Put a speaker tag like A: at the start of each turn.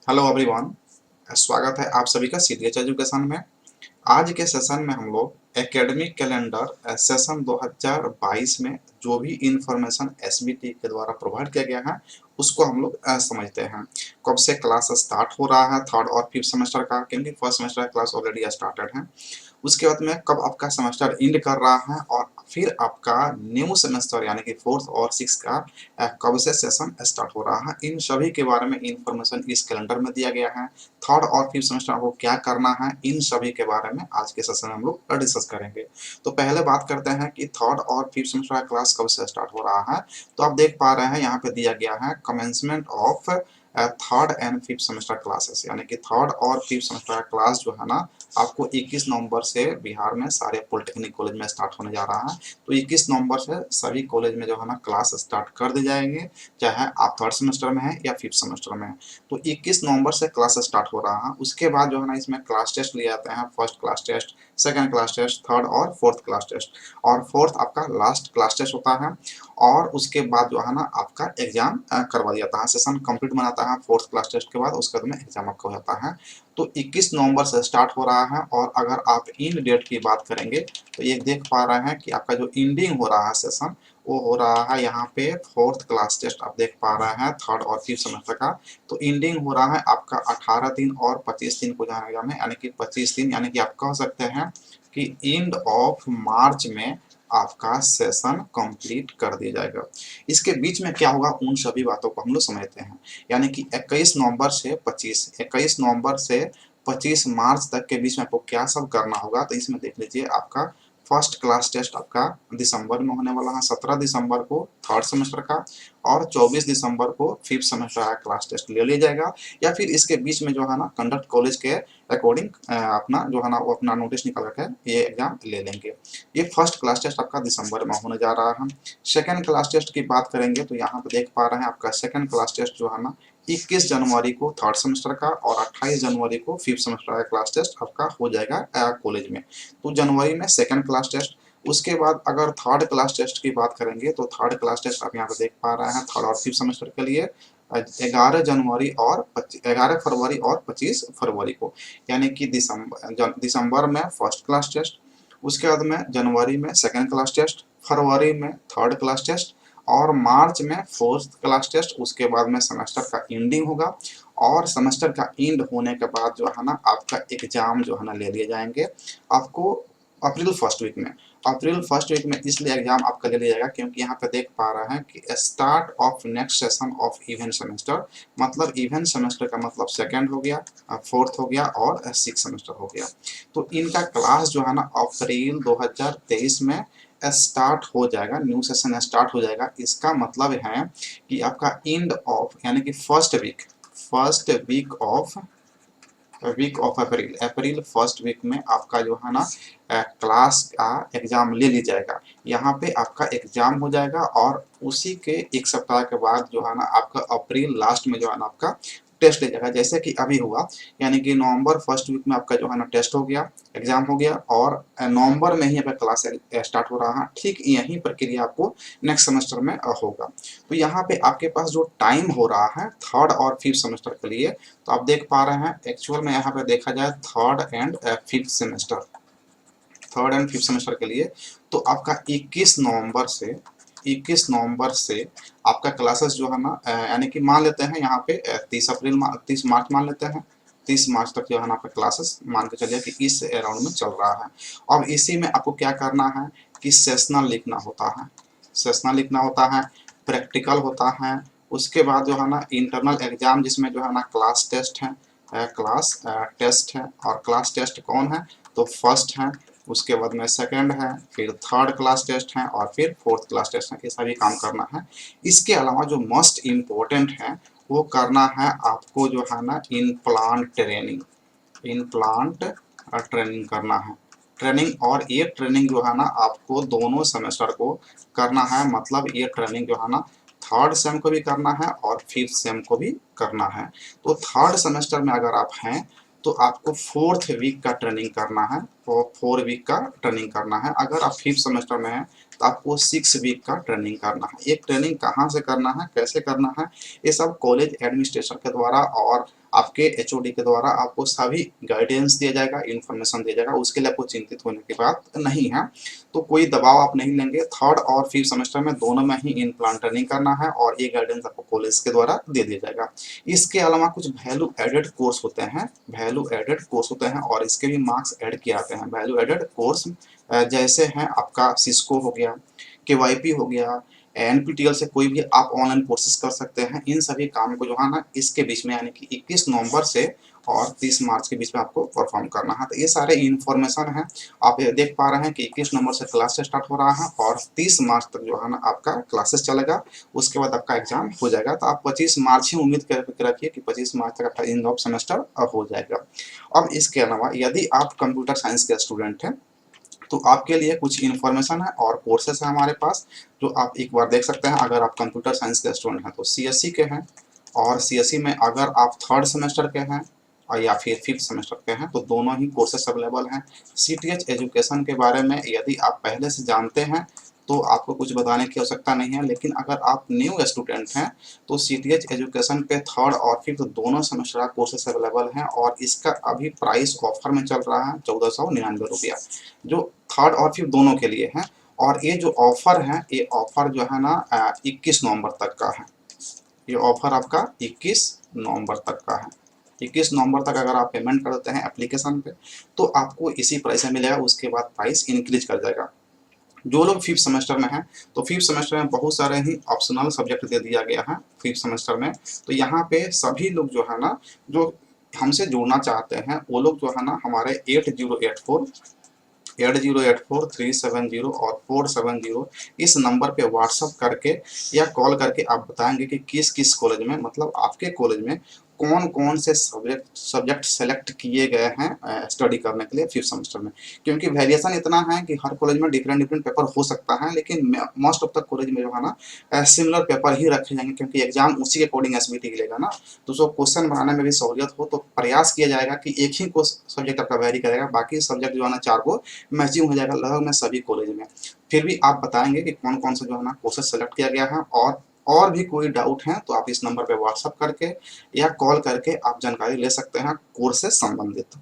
A: Hello everyone. स्वागत है आप सभी का सीडीएच एजुकेशन में। आज के सेशन में हम लोग एकेडमिक कैलेंडर सेशन 2022 में जो भी इंफॉर्मेशन एसबीटी के द्वारा प्रोवाइड किया गया है उसको हम लोग समझते हैं। कब से क्लास स्टार्ट हो रहा है थर्ड और फिफ्थ सेमेस्टर का, क्योंकि फर्स्ट सेमेस्टर का क्लास ऑलरेडी स्टार्टेड है। उसके बाद में कब आपका सेमेस्टर एंड कर रहा है और फिर आपका न्यू सेमेस्टर यानी कि फोर्थ और सिक्स का कब से सेशन स्टार्ट हो रहा है, इन सभी के बारे में इंफॉर्मेशन इस कैलेंडर में दिया गया है। थर्ड और फिफ्थ सेमेस्टर को क्या करना है, इन सभी के बारे में आज के सेशन में हम लोग डिस्कस करेंगे। तो पहले बात करते हैं कि थर्ड और फिफ्थ सेमेस्टर का क्लास कब से स्टार्ट हो रहा है। तो आप देख पा रहे हैं यहाँ पे दिया गया है commencement of third and fifth semester classes, यानी कि थर्ड और फिफ्थ सेमेस्टर का क्लास जो है ना आपको 21 नवंबर से बिहार में सारे पॉलिटेक्निक कॉलेज में स्टार्ट होने जा रहा है। तो 21 नवंबर से सभी कॉलेज में जो है ना क्लास स्टार्ट कर दी जाएंगे, चाहे आप थर्ड सेमेस्टर में हैं या फिफ्थ सेमेस्टर में हैं। तो 21 नवंबर से क्लास स्टार्ट हो रहा है। उसके बाद जो है ना इसमें क्लास टेस्ट लिए जाते हैं, first class test, second class test, third और फोर्थ क्लास टेस्ट। और फोर्थ आपका लास्ट क्लास टेस्ट होता है और उसके बाद जो है ना आपका एग्जाम करवा दिया जाता है। सेशन कंप्लीट बनाता है फोर्थ क्लास टेस्ट के बाद, उसके बाद में एग्जाम आपका हो जाता है। तो 21 नवंबर से स्टार्ट हो रहा है। और अगर आप इन डेट की बात करेंगे तो ये देख पा रहे हैं कि आपका जो एंडिंग हो रहा है सेशन वो हो रहा है यहाँ पे फोर्थ क्लास टेस्ट आप देख पा रहे हैं थर्ड और फिफ्थ सेमेस्टर का। तो एंडिंग हो रहा है आपका 18 दिन और 25 दिन को जाना एग्जाम है, यानी कि 25 दिन, यानी कि आप कह सकते हैं कि एंड ऑफ मार्च में आपका सेशन कंप्लीट कर दिया जाएगा। इसके बीच में क्या होगा उन सभी बातों को हम लोग समझते हैं। यानी कि 21 नवंबर से 25 मार्च तक के बीच में आपको क्या सब करना होगा। तो इसमें देख लीजिए आपका फर्स्ट क्लास टेस्ट आपका दिसंबर में होने वाला है, 17 दिसंबर को थर्ड सेमेस्टर का और 24 दिसंबर को फिफ्थ सेमेस्टर का क्लास टेस्ट ले लिया जाएगा। या फिर इसके बीच में जो है ना कंडक्ट कॉलेज के अकॉर्डिंग अपना जो है ना वो अपना नोटिस निकाल कर ये एग्जाम ले लेंगे। ये फर्स्ट क्लास टेस्ट आपका दिसंबर में होने जा रहा है। सेकेंड क्लास टेस्ट की बात करेंगे तो यहाँ पे देख पा रहे हैं आपका सेकेंड क्लास टेस्ट जो है ना 21 जनवरी को थर्ड सेमेस्टर का और 28 जनवरी को फिफ्थ सेमेस्टर का क्लास टेस्ट आपका हो जाएगा कॉलेज में। तो जनवरी में सेकेंड क्लास टेस्ट। उसके बाद अगर थर्ड क्लास टेस्ट की बात करेंगे तो थर्ड क्लास टेस्ट आप यहाँ पे देख पा रहे हैं थर्ड और फिफ्थ सेमेस्टर के लिए 11 फरवरी और 25 फरवरी को, यानी कि दिसंबर में फर्स्ट क्लास टेस्ट, उसके बाद में जनवरी में सेकेंड क्लास टेस्ट, फरवरी में थर्ड क्लास टेस्ट और मार्च में फोर्थ क्लास टेस्ट। उसके बाद में सेमेस्टर का एंडिंग होगा और सेमेस्टर का एंड होने के बाद जो है ना आपका एग्जाम जो है ना ले लिए जाएंगे आपको अप्रैल फर्स्ट वीक में। अप्रैल फर्स्ट वीक में इसलिए एग्जाम आपका ले लिया जाएगा क्योंकि यहाँ पे देख पा रहे हैं कि start of next session of event semester, मतलब इवेंट सेमेस्टर का मतलब सेकेंड हो गया, फोर्थ हो गया और सिक्स सेमेस्टर हो गया। तो इनका क्लास जो है ना अप्रैल 2023 में स्टार्ट हो जाएगा, न्यू सेशन स्टार्ट हो जाएगा। इसका मतलब है कि आपका एंड ऑफ यानी कि first week of April, April first week में आपका जो है ना क्लास का एग्जाम ले लिया जाएगा। यहाँ पे आपका एग्जाम हो जाएगा और उसी के एक सप्ताह के बाद जो है ना आपका अप्रैल लास्ट में जो है ना आपका टेस्ट ले जाएगा, जैसे कि अभी हुआ। यानी कि नवंबर फर्स्ट वीक में आपका जो है ना टेस्ट हो गया, एग्जाम हो गया और नवंबर में ही आपका क्लास स्टार्ट हो रहा है। ठीक यही प्रक्रिया आपको नेक्स्ट सेमेस्टर में होगा। तो यहाँ पे आपके पास जो टाइम हो रहा है थर्ड और फिफ्थ सेमेस्टर के लिए, तो आप देख पा रहे हैं एक्चुअल में यहाँ पे देखा जाए थर्ड एंड फिफ्थ सेमेस्टर के लिए तो आपका 21 नवंबर से आपका क्लासेस जो है ना यानी कि मान लेते हैं यहाँ पे 30 मार्च मान लेते हैं। 30 मार्च तक जो है ना आपका क्लासेस मान के चलिए कि इस अराउंड में चल रहा है। अब इसी में आपको क्या करना है कि सेशनल लिखना होता है, प्रैक्टिकल होता है। उसके बाद जो है ना इंटरनल एग्जाम जिसमें जो है ना क्लास टेस्ट है, और क्लास टेस्ट कौन है तो फर्स्ट है, उसके बाद में सेकंड है, फिर थर्ड क्लास टेस्ट है और फिर फोर्थ क्लास टेस्ट है। ये सभी काम करना है। इसके अलावा जो मोस्ट इम्पोर्टेंट है वो करना है आपको जो है ना इन प्लांट ट्रेनिंग करना है। और ये ट्रेनिंग जो है ना आपको दोनों सेमेस्टर को करना है, मतलब ये ट्रेनिंग जो है ना थर्ड सेम को भी करना है और फिफ्थ सेम को भी करना है। तो थर्ड सेमेस्टर में अगर आप हैं तो आपको 4th वीक का ट्रेनिंग करना है और 4 वीक का ट्रेनिंग करना है। अगर आप फिफ्थ सेमेस्टर में हैं तो आपको 6 वीक का ट्रेनिंग करना है। ये ट्रेनिंग कहाँ से करना है, कैसे करना है, ये सब कॉलेज एडमिनिस्ट्रेशन के द्वारा और आपके एचओडी के द्वारा आपको सभी गाइडेंस दिया जाएगा, इन्फॉर्मेशन दिया जाएगा, उसके लिए आपको चिंतित होने की बात नहीं है। तो कोई दबाव आप नहीं लेंगे, थर्ड और फिफ्थ सेमेस्टर में दोनों में ही इन प्लान ट्रेनिंग करना है और ये गाइडेंस आपको कॉलेज के द्वारा दे दिया जाएगा। इसके अलावा कुछ वैल्यू एडेड कोर्स होते हैं, वैल्यू एडेड कोर्स होते हैं और इसके भी मार्क्स ऐड किए जाते हैं। वैल्यू एडेड कोर्स जैसे हैं आपका सिस्को हो गया, केवाईपी हो गया, एनपीटीईएल से कोई भी आप ऑनलाइन कोर्सेज कर सकते हैं। इन सभी काम को जो है ना इसके बीच में यानी कि 21 नवंबर से और 30 मार्च के बीच में आपको परफॉर्म करना है। तो ये सारे इन्फॉर्मेशन हैं, आप ये देख पा रहे हैं कि 21 नवंबर से क्लास स्टार्ट हो रहा है और 30 मार्च तक जो है ना आपका क्लासेस चलेगा, उसके बाद आपका एग्जाम हो जाएगा। तो आप 25 मार्च ही उम्मीद करके रखिए कि 25 मार्च तक आपका एंड ऑफ सेमेस्टर हो जाएगा। अब इसके अलावा यदि आप कंप्यूटर साइंस के स्टूडेंट हैं तो आपके लिए कुछ इन्फॉर्मेशन है और कोर्सेस है हमारे पास, जो आप एक बार देख सकते हैं। अगर आप कंप्यूटर साइंस के स्टूडेंट हैं तो सीएससी के हैं, और सीएससी में अगर आप थर्ड सेमेस्टर के हैं और या फिर फिफ्थ सेमेस्टर के हैं तो दोनों ही कोर्सेस अवेलेबल हैं। सीटीएच एजुकेशन के बारे में यदि आप पहले से जानते हैं तो आपको कुछ बताने की आवश्यकता नहीं है, लेकिन अगर आप न्यू स्टूडेंट हैं तो सीटीएच एजुकेशन पे थर्ड और फिफ्थ दोनों सेमेस्टर का कोर्सेस अवेलेबल हैं और इसका अभी प्राइस ऑफर में चल रहा है 1499 रुपया, जो थर्ड और फिफ्थ दोनों के लिए हैं। और ये जो ऑफर है ये ऑफर जो है ना 21 नवंबर तक का है। ये ऑफर आपका 21 नवंबर तक का है। 21 नवंबर तक अगर आप पेमेंट कर देते हैं एप्लीकेशन पे तो आपको इसी प्राइस में मिलेगा, उसके बाद प्राइस इंक्रीज कर जाएगा। जो लोग फिफ्थ सेमेस्टर में हैं तो फिफ्थ सेमेस्टर में बहुत सारे ही ऑप्शनल सब्जेक्ट दे दिया गया है फिफ्थ सेमेस्टर में। तो यहाँ पे सभी लोग जो है ना जो हमसे जुड़ना चाहते हैं वो लोग जो है ना हमारे 8084 और 470 इस नंबर पे व्हाट्सअप करके या कॉल करके आप बताएंगे कि किस किस कॉलेज में, मतलब आपके कॉलेज में कौन कौन से सब्जेक्ट सेलेक्ट किए गए हैं स्टडी करने के लिए फिफ्थ सेमेस्टर में। क्योंकि वेरिएशन इतना है कि हर कॉलेज में डिफरेंट डिफरेंट पेपर हो सकता है, लेकिन मोस्ट ऑफ द कॉलेज में जो है ना सिमिलर पेपर ही रखे जाएंगे, क्योंकि एग्जाम उसी के अकॉर्डिंग एसबीटी लेगा ना। तो उसको क्वेश्चन बनाने में भी सहूलियत हो तो प्रयास किया जाएगा कि एक ही को सब्जेक्ट आपका वेरी करेगा, बाकी सब्जेक्ट जो है ना 4 को मैचिंग हो जाएगा लगभग में सभी कॉलेज में। फिर भी आप बताएंगे कि कौन कौन सा जो है ना कोर्सेज सेलेक्ट किया गया है, और भी कोई डाउट है तो आप इस नंबर पे व्हाट्सअप करके या कॉल करके आप जानकारी ले सकते हैं कोर्स से संबंधित।